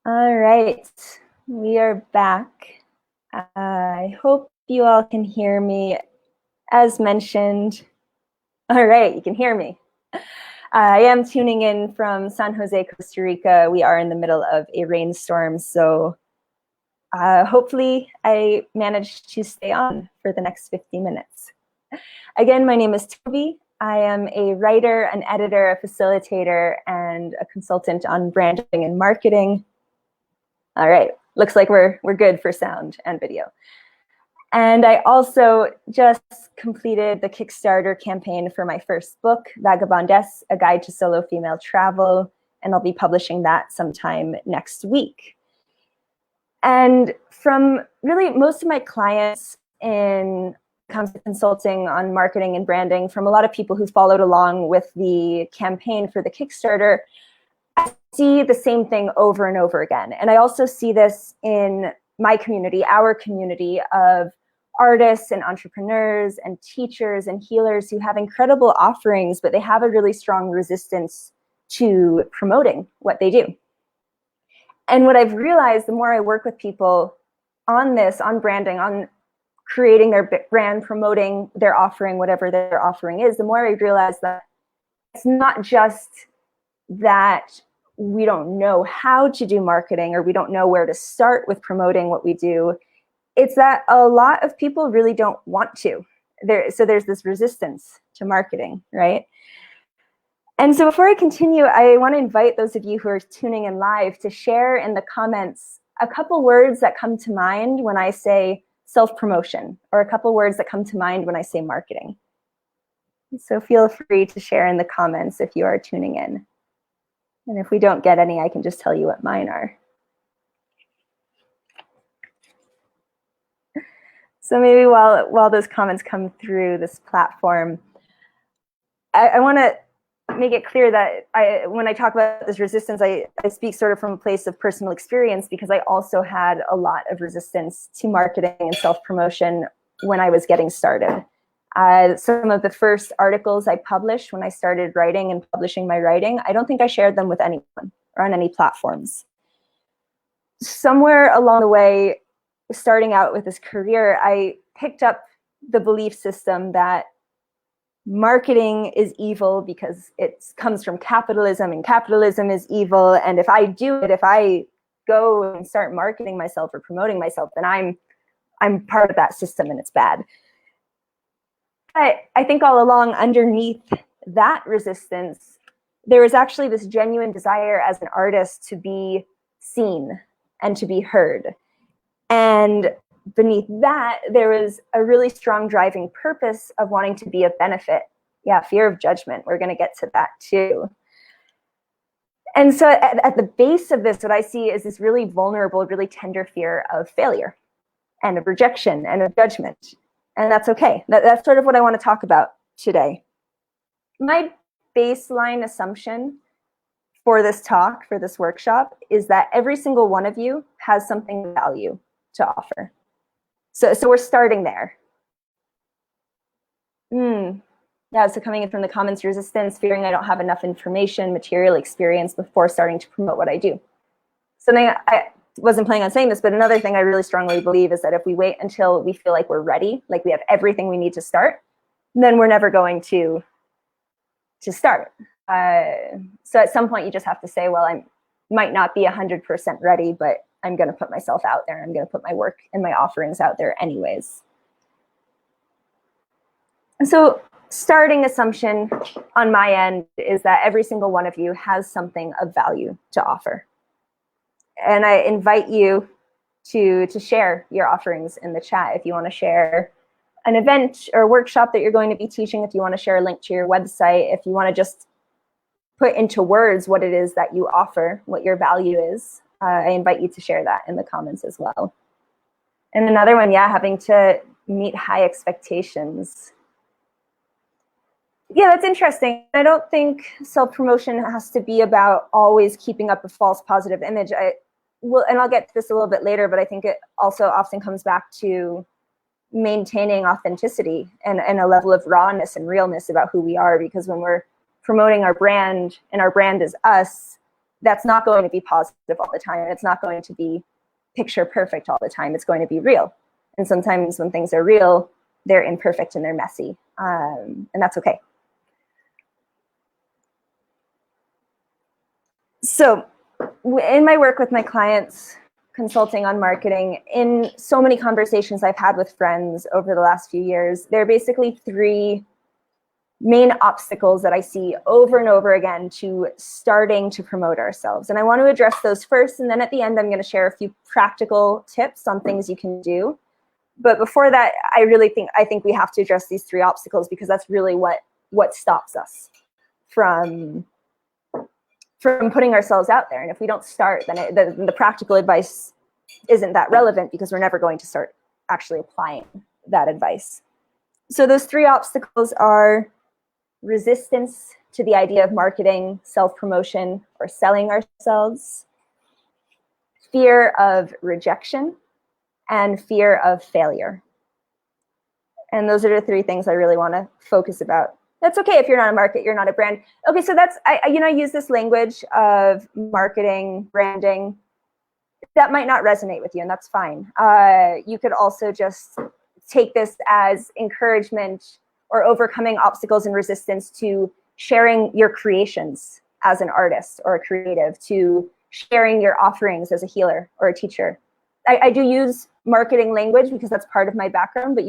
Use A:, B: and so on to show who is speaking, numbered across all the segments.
A: All right, we are back. I hope you all can hear me. As mentioned, all right, you can hear me. I am tuning in from San Jose, Costa Rica. We are in the middle of a rainstorm, so hopefully I managed to stay on for the next 50 minutes. Again, my name is Toby. I am a writer, an editor, a facilitator, and a consultant on branding and marketing. All right, looks like we're good for sound and video. And I also just completed the Kickstarter campaign for my first book, Vagabondess, A Guide to Solo Female Travel, and I'll be publishing that sometime next week. And from really most of my clients in comes to consulting on marketing and branding, from a lot of people who followed along with the campaign for the Kickstarter, I see the same thing over and over again. And I also see this in my community, our community of artists and entrepreneurs and teachers and healers who have incredible offerings, but they have a really strong resistance to promoting what they do. And what I've realized, the more I work with people on this, on branding, on creating their brand, promoting their offering, whatever their offering is, the more I realize that it's not just that we don't know how to do marketing or we don't know where to start with promoting what we do. It's that a lot of people really don't want to. So there's this resistance to marketing, right? And so before I continue, I want to invite those of you who are tuning in live to share in the comments a couple words that come to mind when I say self-promotion, or a couple words that come to mind when I say marketing. So feel free to share in the comments if you are tuning in. And if we don't get any, I can just tell you what mine are. So maybe while those comments come through this platform, I want to make it clear that when I talk about this resistance, I speak sort of from a place of personal experience, because I also had a lot of resistance to marketing and self-promotion when I was getting started. Some of the first articles I published when I started writing and publishing my writing, I don't think I shared them with anyone or on any platforms. Somewhere along the way, starting out with this career, I picked up the belief system that marketing is evil because it comes from capitalism, and capitalism is evil. And if I do it, if I go and start marketing myself or promoting myself, then I'm part of that system and it's bad. But I think all along underneath that resistance, there was actually this genuine desire as an artist to be seen and to be heard. And beneath that, there was a really strong driving purpose of wanting to be a benefit. Yeah, fear of judgment. We're going to get to that too. And so at the base of this, what I see is this really vulnerable, really tender fear of failure and of rejection and of judgment. And that's okay. That's sort of what I want to talk about today. My baseline assumption for this talk, for this workshop, is that every single one of you has something of value to offer. So we're starting there. Yeah, so coming in from the comments, resistance, fearing I don't have enough information, material experience before starting to promote what I do. Something I wasn't planning on saying this, but another thing I really strongly believe is that if we wait until we feel like we're ready, like we have everything we need to start, then we're never going to start. So at some point you just have to say, well, I might not be 100% ready, but I'm going to put myself out there. I'm going to put my work and my offerings out there anyways. And so starting assumption on my end is that every single one of you has something of value to offer. And I invite you to share your offerings in the chat. If you want to share an event or workshop that you're going to be teaching, if you want to share a link to your website, if you want to just put into words what it is that you offer, what your value is, I invite you to share that in the comments as well. And another one, yeah, having to meet high expectations. Yeah, that's interesting. I don't think self-promotion has to be about always keeping up a false positive image. And I'll get to this a little bit later, but I think it also often comes back to maintaining authenticity and a level of rawness and realness about who we are, because when we're promoting our brand and our brand is us, that's not going to be positive all the time. It's not going to be picture perfect all the time. It's going to be real. And sometimes when things are real, they're imperfect and they're messy. And that's okay. So in my work with my clients, consulting on marketing, in so many conversations I've had with friends over the last few years, there are basically three main obstacles that I see over and over again to starting to promote ourselves. And I want to address those first, and then at the end, I'm going to share a few practical tips on things you can do. But before that, I think we have to address these three obstacles, because that's really what stops us from putting ourselves out there. And if we don't start, then the practical advice isn't that relevant, because we're never going to start actually applying that advice. So those three obstacles are resistance to the idea of marketing, self-promotion, or selling ourselves, fear of rejection, and fear of failure. And those are the three things I really want to focus about. That's okay if you're not a market, you're not a brand. Okay, so that's, I use this language of marketing, branding. That might not resonate with you, and that's fine. You could also just take this as encouragement or overcoming obstacles and resistance to sharing your creations as an artist or a creative, to sharing your offerings as a healer or a teacher. I do use marketing language because that's part of my background, but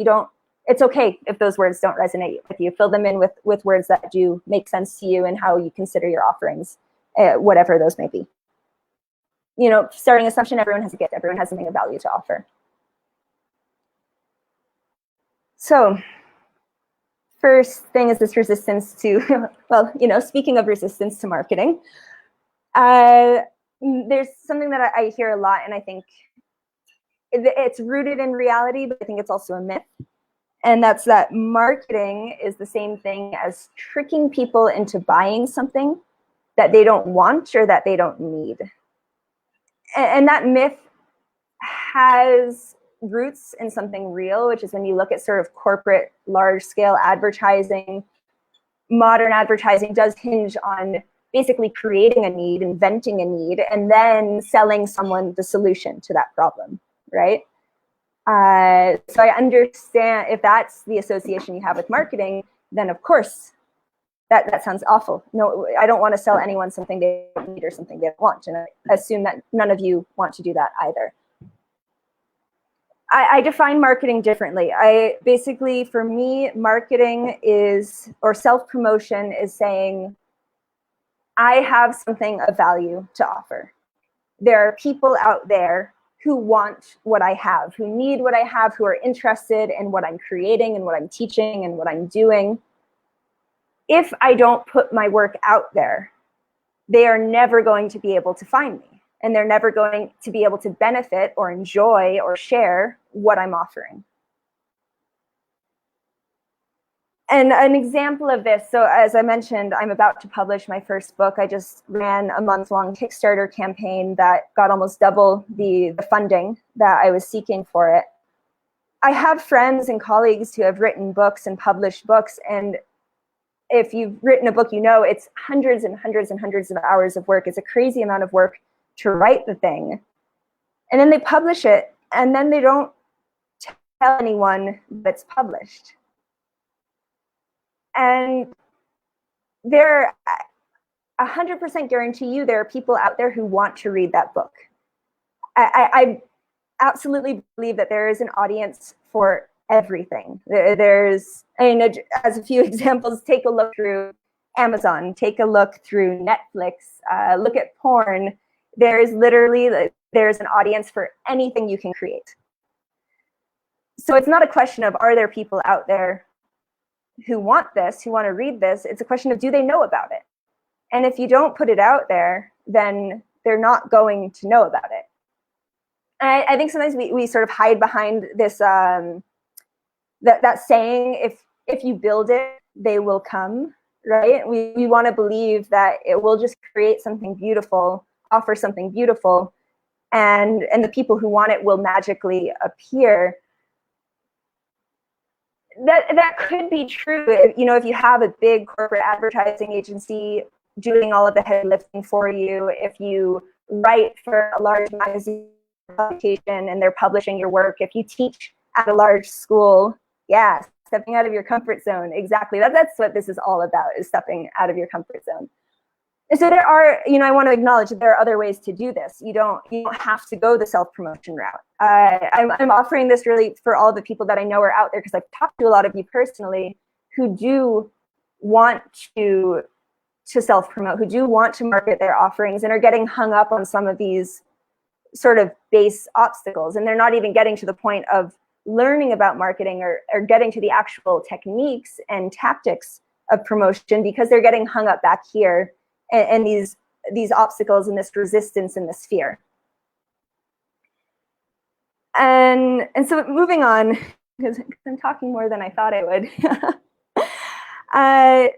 A: it's okay if those words don't resonate with you. Fill them in with words that do make sense to you and how you consider your offerings, whatever those may be. Starting assumption, everyone has a gift. Everyone has something of value to offer. So first thing is this resistance to, well, speaking of resistance to marketing, there's something that I hear a lot, and I think it's rooted in reality, but I think it's also a myth. And that's that marketing is the same thing as tricking people into buying something that they don't want or that they don't need. And that myth has roots in something real, which is when you look at sort of corporate, large-scale advertising. Modern advertising does hinge on basically creating a need, inventing a need, and then selling someone the solution to that problem, right? So I understand if that's the association you have with marketing, then of course, that sounds awful. No, I don't want to sell anyone something they don't need or something they don't want. And I assume that none of you want to do that either. I define marketing differently. Basically, for me, marketing or self-promotion is saying, I have something of value to offer. There are people out there who want what I have, who need what I have, who are interested in what I'm creating and what I'm teaching and what I'm doing. If I don't put my work out there, they are never going to be able to find me, and they're never going to be able to benefit or enjoy or share what I'm offering. And an example of this, so as I mentioned, I'm about to publish my first book. I just ran a month-long Kickstarter campaign that got almost double the funding that I was seeking for it. I have friends and colleagues who have written books and published books, and if you've written a book, it's hundreds and hundreds and hundreds of hours of work. It's a crazy amount of work to write the thing. And then they publish it, and then they don't tell anyone that's published. And there, 100% guarantee you there are people out there who want to read that book. I absolutely believe that there is an audience for everything. As a few examples, take a look through Amazon, take a look through Netflix, look at porn. There's an audience for anything you can create. So it's not a question of, are there people out there who want this, who want to read this? It's a question of, do they know about it? And if you don't put it out there, then they're not going to know about it. And I think sometimes we sort of hide behind this that saying, if you build it, they will come, right? We want to believe that it will just create something beautiful, offer something beautiful, and the people who want it will magically appear. That could be true, if you have a big corporate advertising agency doing all of the heavy lifting for you, if you write for a large magazine publication and they're publishing your work, if you teach at a large school, yeah, stepping out of your comfort zone. Exactly. That's what this is all about, is stepping out of your comfort zone. And so there are, I want to acknowledge that there are other ways to do this. You don't have to go the self-promotion route. I'm offering this really for all the people that I know are out there, because I've talked to a lot of you personally who do want to self-promote, who do want to market their offerings and are getting hung up on some of these sort of base obstacles. And they're not even getting to the point of learning about marketing or getting to the actual techniques and tactics of promotion, because they're getting hung up back here and these obstacles and this resistance and this fear. And so moving on, because I'm talking more than I thought I would.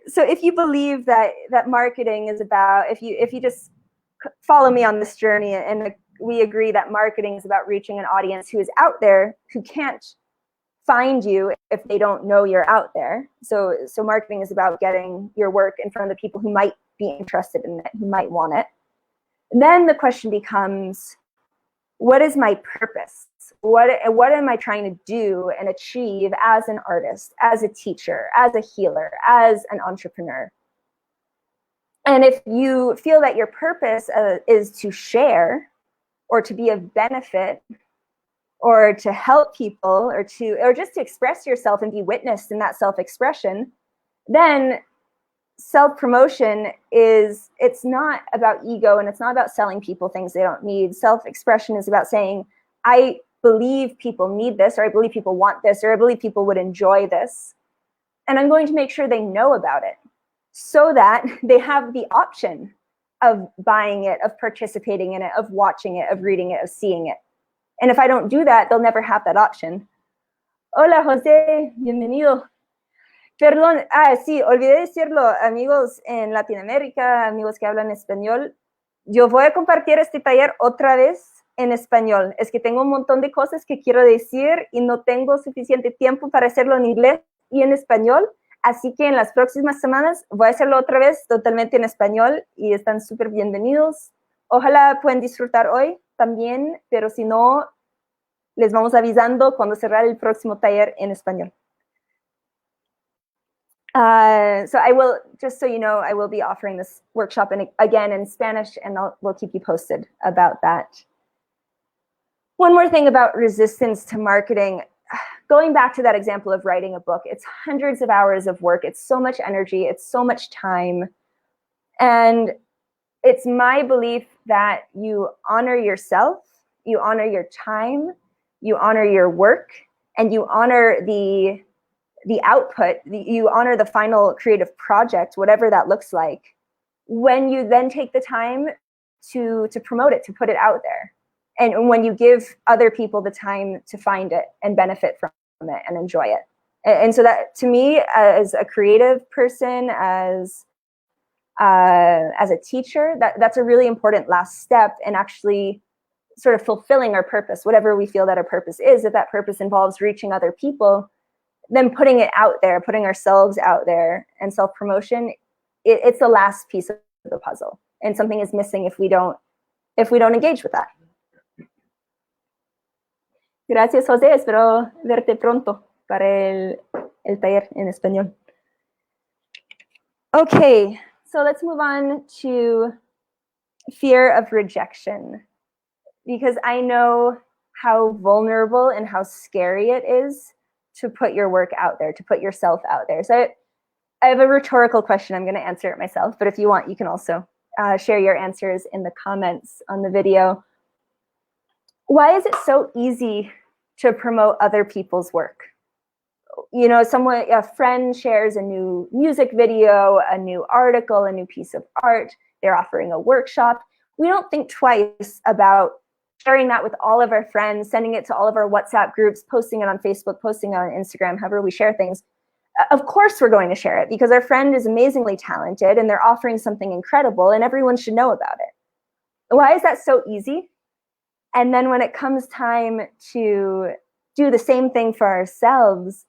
A: So if you believe that marketing is about, if you just follow me on this journey, and we agree that marketing is about reaching an audience who is out there, who can't find you if they don't know you're out there. So marketing is about getting your work in front of the people who might be interested in it, who might want it. Then the question becomes, what is my purpose? What am I trying to do and achieve as an artist, as a teacher, as a healer, as an entrepreneur? And if you feel that your purpose is to share, or to be of benefit, or to help people, or just to express yourself and be witnessed in that self-expression, then self-promotion it's not about ego, and it's not about selling people things they don't need. Self-expression is about saying, I believe people need this, or I believe people want this, or I believe people would enjoy this, and I'm going to make sure they know about it, so that they have the option of buying it, of participating in it, of watching it, of reading it, of seeing it. And if I don't do that, they'll never have that option. Hola, José, bienvenido. Perdón, sí, olvidé decirlo, amigos en Latinoamérica, amigos que hablan español. Yo voy a compartir este taller otra vez en español. Es que tengo un montón de cosas que quiero decir y no tengo suficiente tiempo para hacerlo en inglés y en español. Así que en las próximas semanas voy a hacerlo otra vez totalmente en español, y están súper bienvenidos. Ojalá puedan disfrutar hoy también, pero si no, les vamos avisando cuando cerrar el próximo taller en español. So I will, just so you know, I will be offering this workshop again in Spanish, and we'll keep you posted about that. One more thing about resistance to marketing. Going back to that example of writing a book, it's hundreds of hours of work. It's so much energy. It's so much time. And it's my belief that you honor yourself, you honor your time, you honor your work, and you honor the output, you honor the final creative project, whatever that looks like, when you then take the time to promote it, to put it out there. And when you give other people the time to find it and benefit from it and enjoy it. And so that, to me, as a creative person, as a teacher, that's a really important last step in actually sort of fulfilling our purpose, whatever we feel that our purpose is. If that purpose involves reaching other people, then putting it out there, putting ourselves out there, and self-promotion, it's the last piece of the puzzle. And something is missing if we don't engage with that. Gracias, José. Espero verte pronto para el taller en español. Okay, so let's move on to fear of rejection, because I know how vulnerable and how scary it is to put your work out there, to put yourself out there. So I have a rhetorical question. I'm going to answer it myself, but if you want, you can also share your answers in the comments on the video. Why is it so easy to promote other people's work? You know, a friend shares a new music video, a new article, a new piece of art, they're offering a workshop. We don't think twice about sharing that with all of our friends, sending it to all of our WhatsApp groups, posting it on Facebook, posting it on Instagram, however we share things. Of course we're going to share it, because our friend is amazingly talented and they're offering something incredible and everyone should know about it. Why is that so easy? And then when it comes time to do the same thing for ourselves,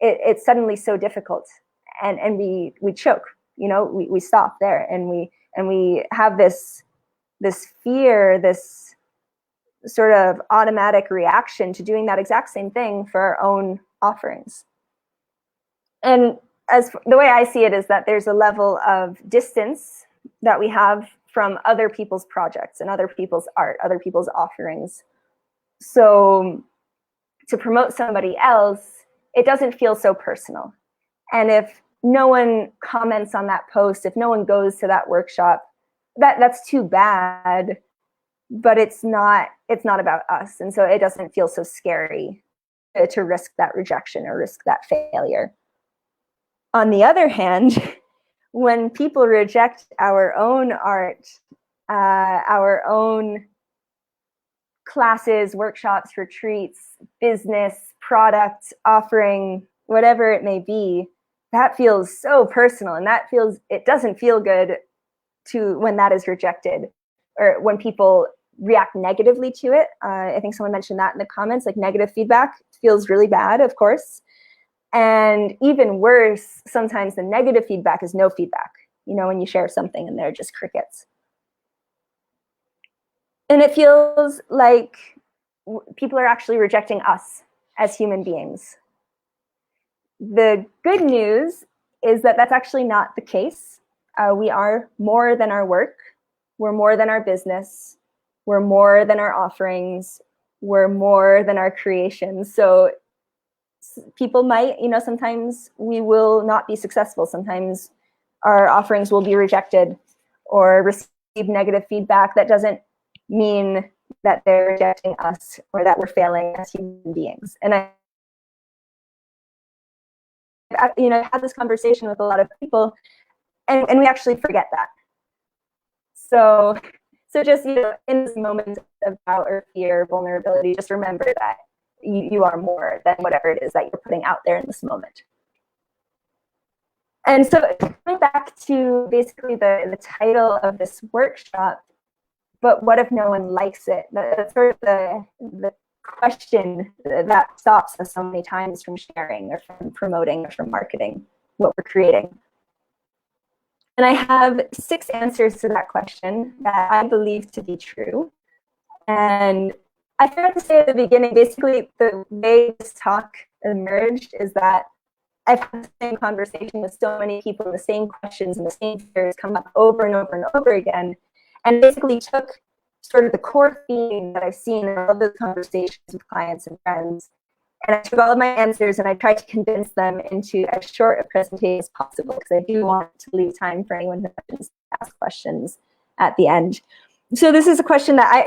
A: it's suddenly so difficult, and we choke. we stop there, and we have this fear, this sort of automatic reaction to doing that exact same thing for our own offerings. And as the way I see it is that there's a level of distance that we have from other people's projects and other people's art, other people's offerings. So to promote somebody else, it doesn't feel so personal. And if no one comments on that post, if no one goes to that workshop, that's too bad, but it's not about us. And so it doesn't feel so scary to risk that rejection or risk that failure. On the other hand, when people reject our own art, our own classes, workshops, retreats, business, product, offering, whatever it may be, that feels so personal, and it doesn't feel good when that is rejected, or when people react negatively to it. I think someone mentioned that in the comments, like negative feedback feels really bad, of course. And even worse, sometimes the negative feedback is no feedback, when you share something and they're just crickets. And it feels like people are actually rejecting us as human beings. The good news is that that's actually not the case. We are more than our work. We're more than our business. We're more than our offerings. We're more than our creations. So people might, sometimes we will not be successful. Sometimes our offerings will be rejected or receive negative feedback. That doesn't mean that they're rejecting us or that we're failing as human beings. And I've had this conversation with a lot of people, and we actually forget that. So just, in this moment of doubt or fear, vulnerability, just remember that you are more than whatever it is that you're putting out there in this moment. And so going back to basically the title of this workshop, but what if no one likes it? That's sort of the question that stops us so many times from sharing or from promoting or from marketing what we're creating. And I have 6 answers to that question that I believe to be true. And I forgot to say at the beginning, basically the way this talk emerged is that I've had the same conversation with so many people, the same questions and the same fears come up over and over and over again, and basically took sort of the core theme that I've seen in all of those conversations with clients and friends, and I took all of my answers and I tried to condense them into as short a presentation as possible, because I do want to leave time for anyone who wants to ask questions at the end. So this is a question that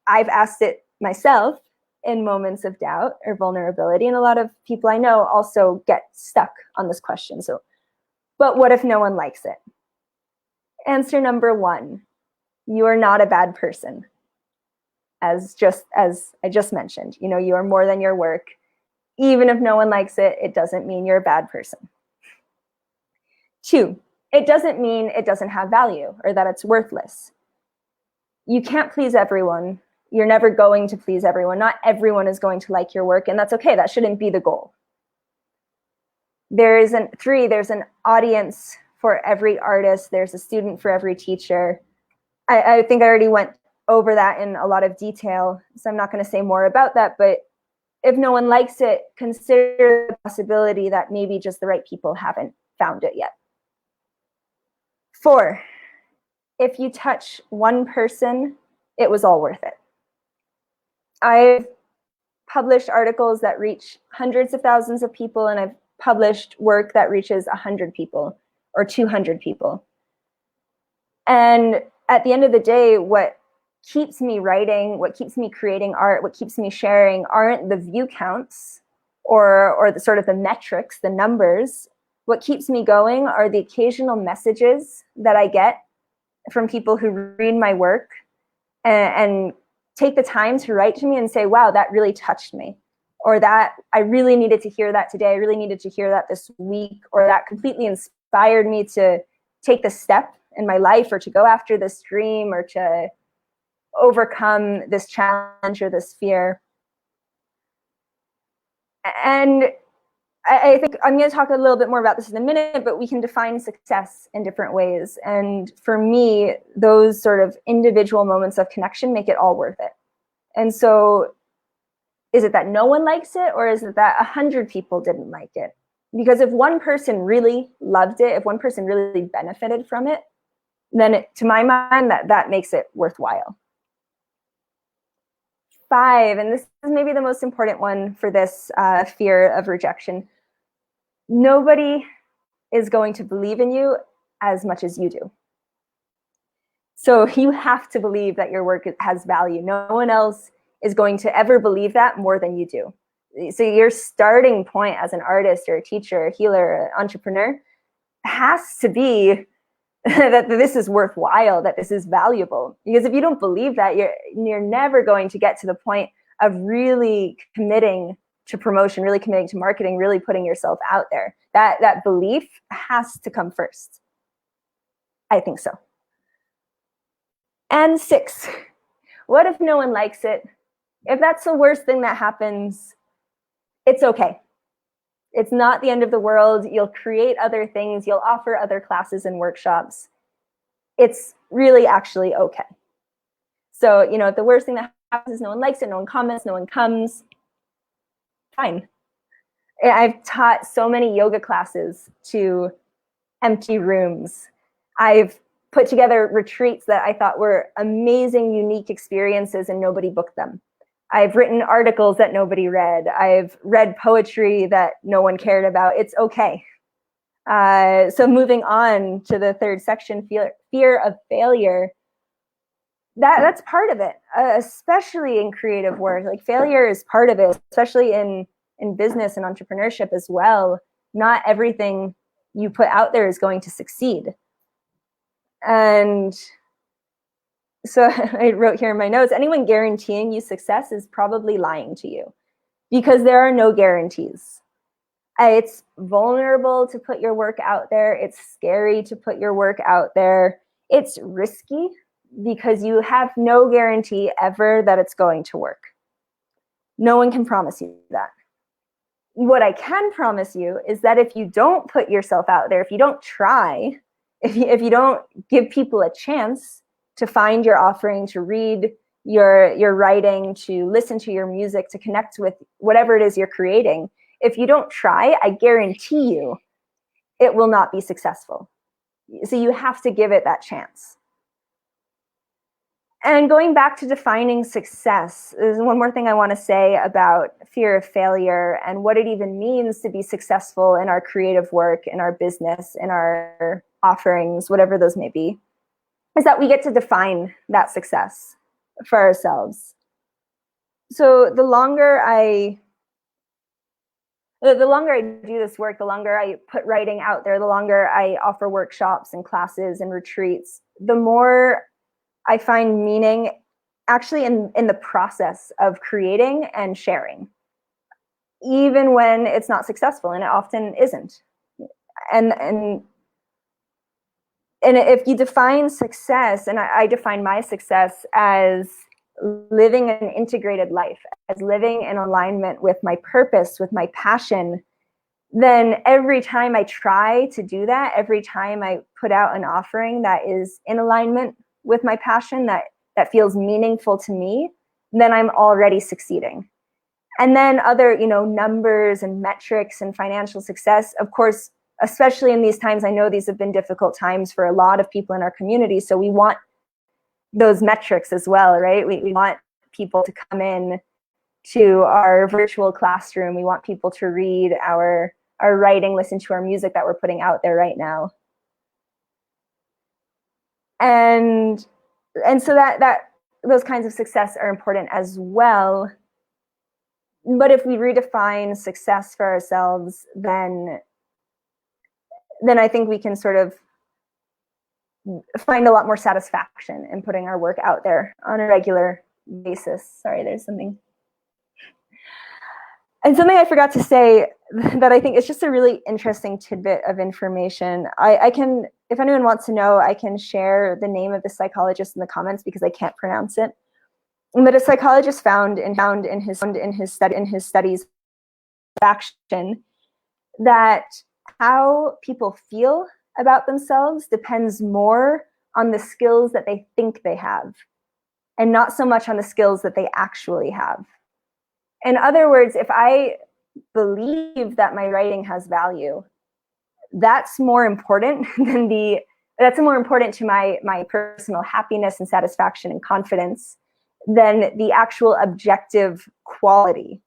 A: I've asked it myself in moments of doubt or vulnerability, and a lot of people I know also get stuck on this question. So, but what if no one likes it? Answer number 1, you are not a bad person. As I just mentioned, you are more than your work. Even if no one likes it, it doesn't mean you're a bad person. 2, it doesn't mean it doesn't have value or that it's worthless. You can't please everyone. You're never going to please everyone. Not everyone is going to like your work, and that's okay. That shouldn't be the goal. 3, there's an audience for every artist. There's a student for every teacher. I think I already went over that in a lot of detail, so I'm not going to say more about that, but if no one likes it, consider the possibility that maybe just the right people haven't found it yet. 4, if you touch one person, it was all worth it. I've published articles that reach hundreds of thousands of people, and I've published work that reaches 100 people or 200 people. And at the end of the day, what keeps me writing, what keeps me creating art, what keeps me sharing aren't the view counts or the sort of the metrics, the numbers. What keeps me going are the occasional messages that I get from people who read my work and take the time to write to me and say, wow, that really touched me. Or that I really needed to hear that today. I really needed to hear that this week. Or that completely inspired me to take the step in my life, or to go after this dream, or to overcome this challenge or this fear. And I think I'm going to talk a little bit more about this in a minute, but we can define success in different ways. And for me, those sort of individual moments of connection make it all worth it. And so is it that no one likes it, or is it that 100 people didn't like it? Because if one person really loved it, if one person really benefited from it, then to my mind, that makes it worthwhile. 5, and this is maybe the most important one for this fear of rejection. Nobody is going to believe in you as much as you do. So you have to believe that your work has value. No one else is going to ever believe that more than you do. So your starting point as an artist or a teacher, a healer, an entrepreneur has to be that this is worthwhile, that this is valuable. Because if you don't believe that, you're never going to get to the point of really committing to promotion, really committing to marketing, really putting yourself out there. That belief has to come first. I think so. And 6, what if no one likes it? If that's the worst thing that happens, it's okay. It's not the end of the world. You'll create other things. You'll offer other classes and workshops. It's really actually okay. So, if the worst thing that happens is no one likes it, no one comments, no one comes, fine. I've taught so many yoga classes to empty rooms. I've put together retreats that I thought were amazing, unique experiences, and nobody booked them. I've written articles that nobody read. I've read poetry that no one cared about. It's okay. So moving on to the third section, fear of failure. That's part of it, especially in creative work. Like, failure is part of it, especially in business and entrepreneurship as well. Not everything you put out there is going to succeed. And so I wrote here in my notes, anyone guaranteeing you success is probably lying to you, because there are no guarantees. It's vulnerable to put your work out there. It's scary to put your work out there. It's risky because you have no guarantee ever that it's going to work. No one can promise you that. What I can promise you is that if you don't put yourself out there, if you don't try, if you don't give people a chance to find your offering, to read your writing, to listen to your music, to connect with whatever it is you're creating, if you don't try, I guarantee you it will not be successful. So you have to give it that chance. And going back to defining success, there's one more thing I want to say about fear of failure and what it even means to be successful in our creative work, in our business, in our offerings, whatever those may be, is that we get to define that success for ourselves. So the longer I do this work, the longer I put writing out there, the longer I offer workshops and classes and retreats, the more I find meaning actually in the process of creating and sharing, even when it's not successful, and it often isn't. And if you define success, and I define my success as living an integrated life, as living in alignment with my purpose, with my passion, then every time I try to do that, every time I put out an offering that is in alignment with my passion, that feels meaningful to me, then I'm already succeeding. And then other, numbers and metrics and financial success, of course, especially in these times, I know these have been difficult times for a lot of people in our community. So we want those metrics as well, right? We want people to come in to our virtual classroom. We want people to read our writing, listen to our music that we're putting out there right now. And so that those kinds of success are important as well. But if we redefine success for ourselves, then I think we can sort of find a lot more satisfaction in putting our work out there on a regular basis. Sorry, there's something. And something I forgot to say that I think is just a really interesting tidbit of information. I can, if anyone wants to know, I can share the name of the psychologist in the comments because I can't pronounce it. But a psychologist found in his studies of action that how people feel about themselves depends more on the skills that they think they have, and not so much on the skills that they actually have. In other words, if I believe that my writing has value, that's more important to my personal happiness and satisfaction and confidence than the actual objective quality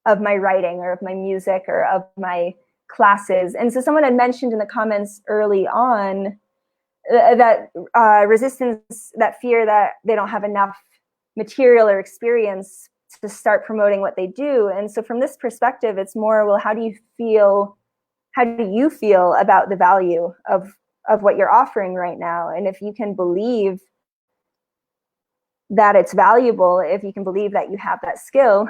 A: of my writing or of my music or of my classes. And so someone had mentioned in the comments early on that resistance, that fear that they don't have enough material or experience to start promoting what they do. And so from this perspective, it's more, well, how do you feel about the value of what you're offering right now? And if you can believe that it's valuable, if you can believe that you have that skill,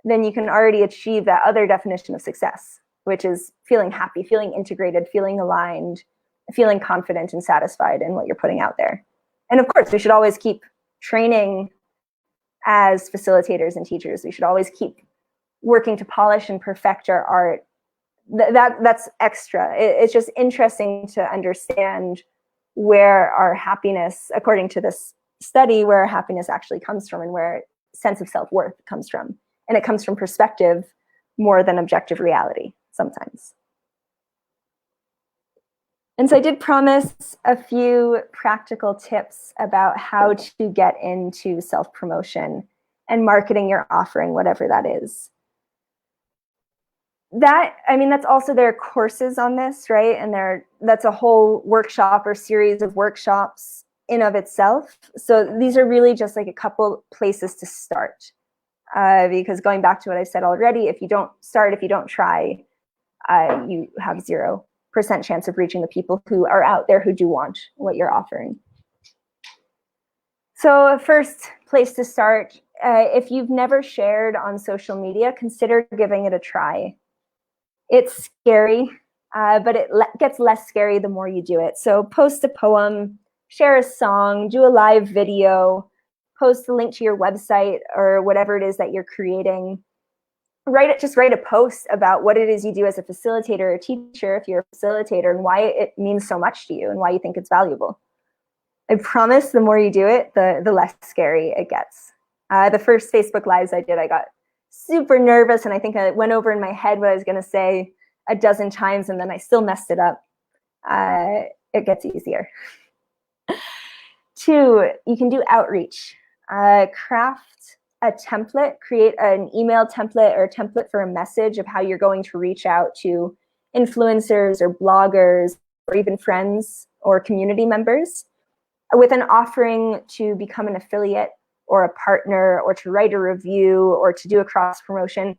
A: then you can already achieve that other definition of success, which is feeling happy, feeling integrated, feeling aligned, feeling confident and satisfied in what you're putting out there. And of course, we should always keep training as facilitators and teachers. We should always keep working to polish and perfect our art. That's extra. It's just interesting to understand where our happiness, according to this study, where our happiness actually comes from and where sense of self-worth comes from. And it comes from perspective more than objective reality sometimes. And so I did promise a few practical tips about how to get into self-promotion and marketing your offering, whatever that is. That's also, there are courses on this, right? And that's a whole workshop or series of workshops in of itself. So these are really just like a couple places to start. Because going back to what I said already, if you don't start, if you don't try, you have 0% chance of reaching the people who are out there who do want what you're offering. So first place to start, if you've never shared on social media, consider giving it a try. It's scary, but it gets less scary the more you do it. So post a poem, share a song, do a live video, post a link to your website or whatever it is that you're creating. Just write a post about what it is you do as a facilitator or teacher, if you're a facilitator, and why it means so much to you and why you think it's valuable. I promise the more you do it, the less scary it gets. The first Facebook Lives I did, I got super nervous, and I think I went over in my head what I was going to say a dozen times, and then I still messed it up. It gets easier. 2, you can do outreach. Craft a template, create an email template or a template for a message of how you're going to reach out to influencers or bloggers or even friends or community members with an offering to become an affiliate or a partner or to write a review or to do a cross promotion.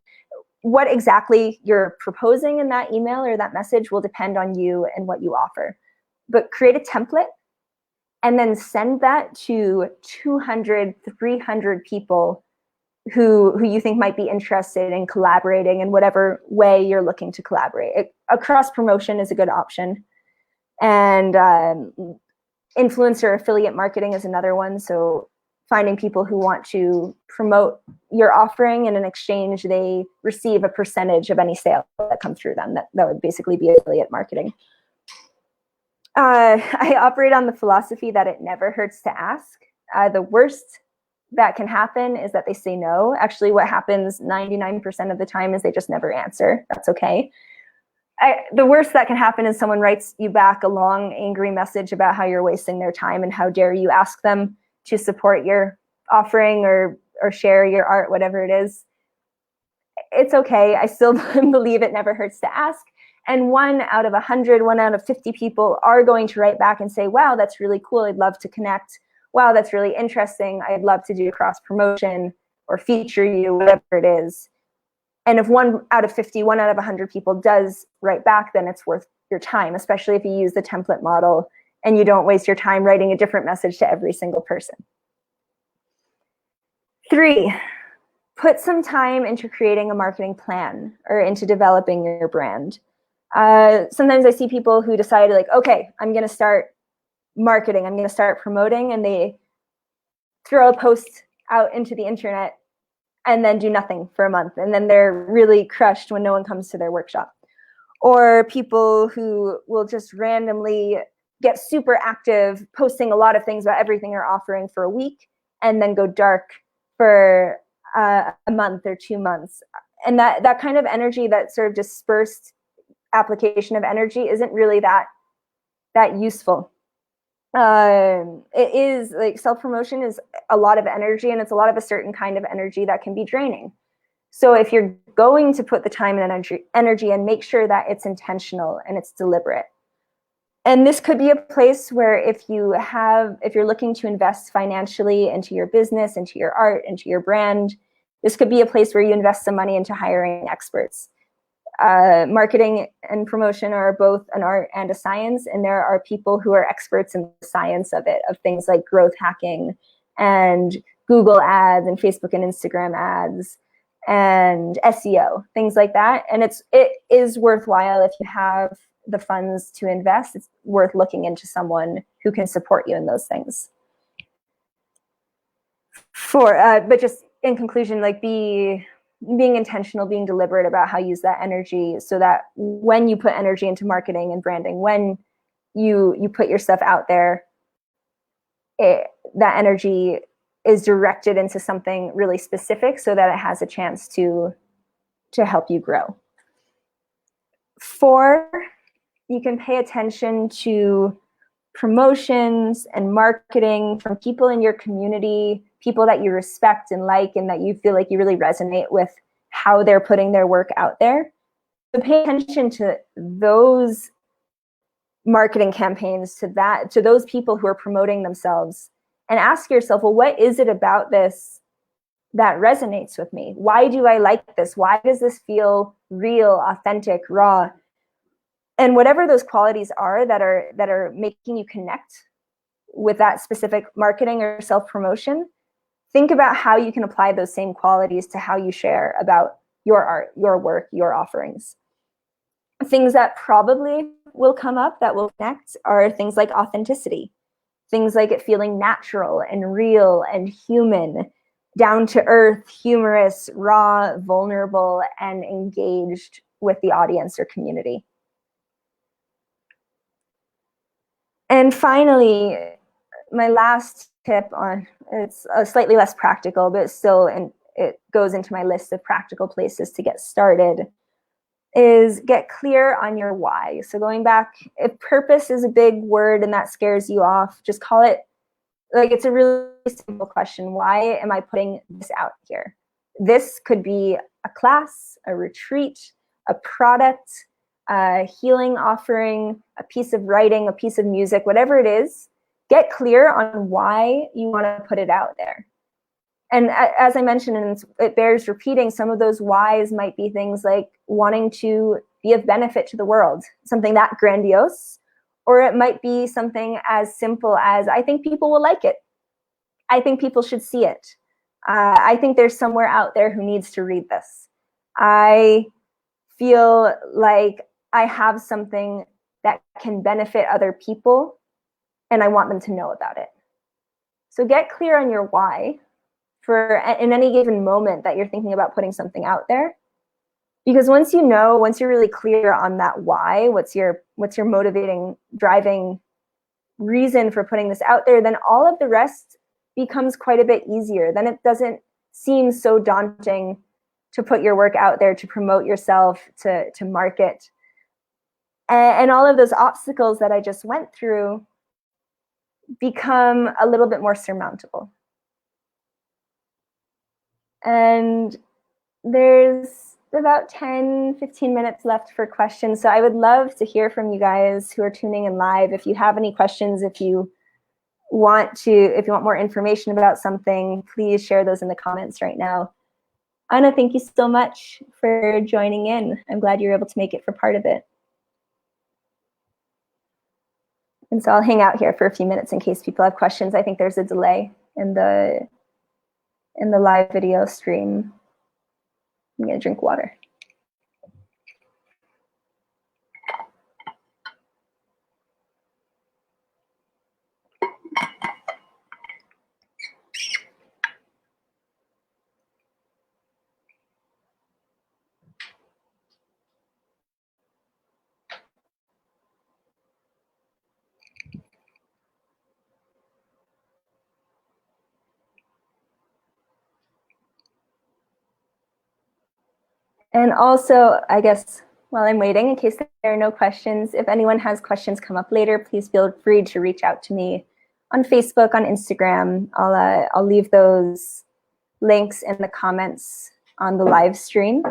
A: What exactly you're proposing in that email or that message will depend on you and what you offer. But create a template and then send that to 200, 300 people who you think might be interested in collaborating in whatever way you're looking to collaborate. A cross promotion is a good option. And influencer affiliate marketing is another one. So finding people who want to promote your offering, and in exchange, they receive a percentage of any sale that comes through them. That would basically be affiliate marketing. I operate on the philosophy that it never hurts to ask. The worst that can happen is that they say no. Actually, what happens 99% of the time is they just never answer. That's okay. The worst that can happen is someone writes you back a long, angry message about how you're wasting their time and how dare you ask them to support your offering or share your art, whatever it is. It's okay. I still believe it never hurts to ask. And 1 out of 100, 1 out of 50 people are going to write back and say, wow, that's really cool. I'd love to connect. Wow, that's really interesting. I'd love to do cross promotion or feature you, whatever it is. And if 1 out of 50, 1 out of 100 people does write back, then it's worth your time, especially if you use the template model and you don't waste your time writing a different message to every single person. 3, put some time into creating a marketing plan or into developing your brand. Sometimes I see people who decide, like, okay, I'm going to start marketing, I'm going to start promoting, and they throw a post out into the internet and then do nothing for a month. And then they're really crushed when no one comes to their workshop. or people who will just randomly get super active, posting a lot of things about everything they're offering for a week, and then go dark for a month or 2 months. And that kind of energy, that sort of dispersed application of energy, isn't really that useful. It is like, self-promotion is a lot of energy, and it's a lot of a certain kind of energy that can be draining. So if you're going to put the time and energy and make sure that it's intentional and it's deliberate. And this could be a place where if you're looking to invest financially into your business, into your art, into your brand, this could be a place where you invest some money into hiring experts. Marketing and promotion are both an art and a science, and there are people who are experts in the science of it, of things like growth hacking and Google ads and Facebook and Instagram ads and SEO, things like that. And it is worthwhile, if you have the funds to invest, it's worth looking into someone who can support you in those things. But just in conclusion, like, being intentional, being deliberate about how you use that energy, so that when you put energy into marketing and branding, when you put your stuff out there, that energy is directed into something really specific, so that it has a chance to help you grow. 4, you can pay attention to promotions and marketing from people in your community, people that you respect and like, and that you feel like you really resonate with how they're putting their work out there. So pay attention to those marketing campaigns, to those people who are promoting themselves, and ask yourself, well, what is it about this that resonates with me? Why do I like this? Why does this feel real, authentic, raw? And whatever those qualities are that are making you connect with that specific marketing or self-promotion, think about how you can apply those same qualities to how you share about your art, your work, your offerings. Things that probably will come up that will connect are things like authenticity, things like it feeling natural and real and human, down to earth, humorous, raw, vulnerable, and engaged with the audience or community. And finally, my last tip, it's slightly less practical, but still, and it goes into my list of practical places to get started, is get clear on your why. So going back, if purpose is a big word and that scares you off, just call it, like, it's a really simple question. Why am I putting this out here? This could be a class, a retreat, a product, a healing offering, a piece of writing, a piece of music, whatever it is. Get clear on why you want to put it out there. And as I mentioned, and it bears repeating, some of those whys might be things like wanting to be of benefit to the world, something that grandiose, or it might be something as simple as, I think people will like it. I think people should see it. I think there's somewhere out there who needs to read this. I feel like I have something that can benefit other people, and I want them to know about it. So get clear on your why for in any given moment that you're thinking about putting something out there. Because once you're really clear on that why, what's your motivating, driving reason for putting this out there, then all of the rest becomes quite a bit easier. Then it doesn't seem so daunting to put your work out there, to promote yourself, to market. And all of those obstacles that I just went through become a little bit more surmountable. And there's about 10-15 minutes left for questions. So I would love to hear from you guys who are tuning in live. If you have any questions, if you want more information about something, please share those in the comments right now. Anna, thank you so much for joining in. I'm glad you were able to make it for part of it. And so I'll hang out here for a few minutes in case people have questions. I think there's a delay in the live video stream. I'm gonna drink water. And also, I guess, while I'm waiting, in case there are no questions, if anyone has questions come up later, please feel free to reach out to me on Facebook, on Instagram. I'll leave those links in the comments on the live stream.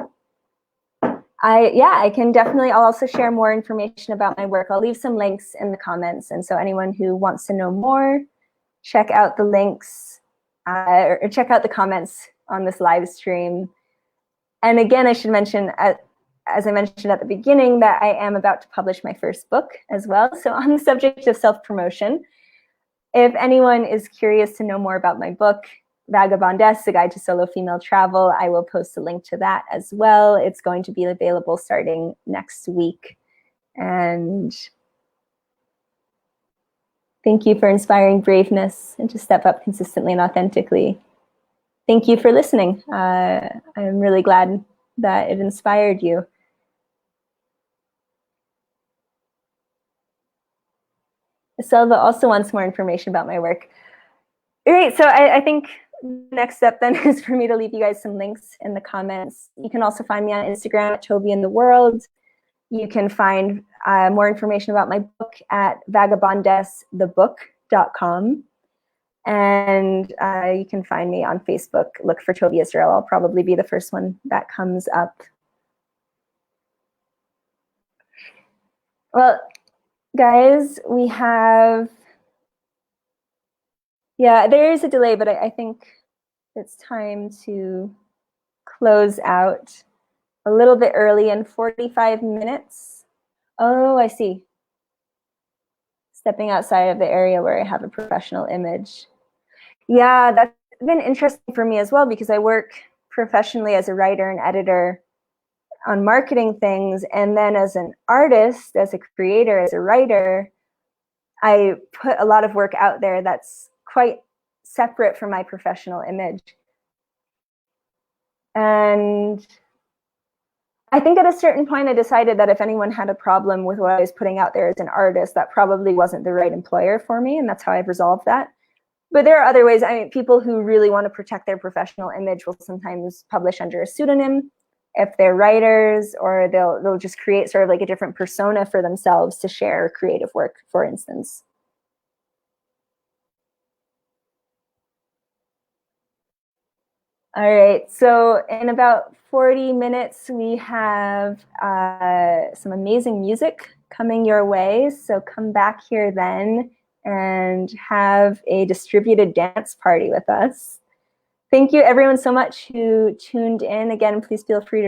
A: I can definitely, I'll also share more information about my work. I'll leave some links in the comments. And so anyone who wants to know more, check out the links or check out the comments on this live stream. And again, I should mention, as I mentioned at the beginning, that I am about to publish my first book as well. So on the subject of self-promotion, if anyone is curious to know more about my book, Vagabondess, A Guide to Solo Female Travel, I will post a link to that as well. It's going to be available starting next week. And thank you for inspiring braveness and to step up consistently and authentically. Thank you for listening. I'm really glad that it inspired you. Selva also wants more information about my work. All right, so I think the next step then is for me to leave you guys some links in the comments. You can also find me on Instagram at Toby in the World. You can find more information about my book at vagabondessthebook.com. And you can find me on Facebook. Look for Toby Israel. I'll probably be the first one that comes up. Well, guys, we have, yeah, there is a delay, but I think it's time to close out a little bit early in 45 minutes. Oh, I see. Stepping outside of the area where I have a professional image. Yeah, that's been interesting for me as well, because I work professionally as a writer and editor on marketing things. And then as an artist, as a creator, as a writer, I put a lot of work out there that's quite separate from my professional image. And I think at a certain point I decided that if anyone had a problem with what I was putting out there as an artist, that probably wasn't the right employer for me, and that's how I've resolved that. But there are other ways. I mean, people who really want to protect their professional image will sometimes publish under a pseudonym if they're writers, or they'll just create sort of like a different persona for themselves to share creative work, for instance. All right, so in about 40 minutes, we have some amazing music coming your way. So come back here then and have a distributed dance party with us. Thank you everyone so much who tuned in. Again, please feel free to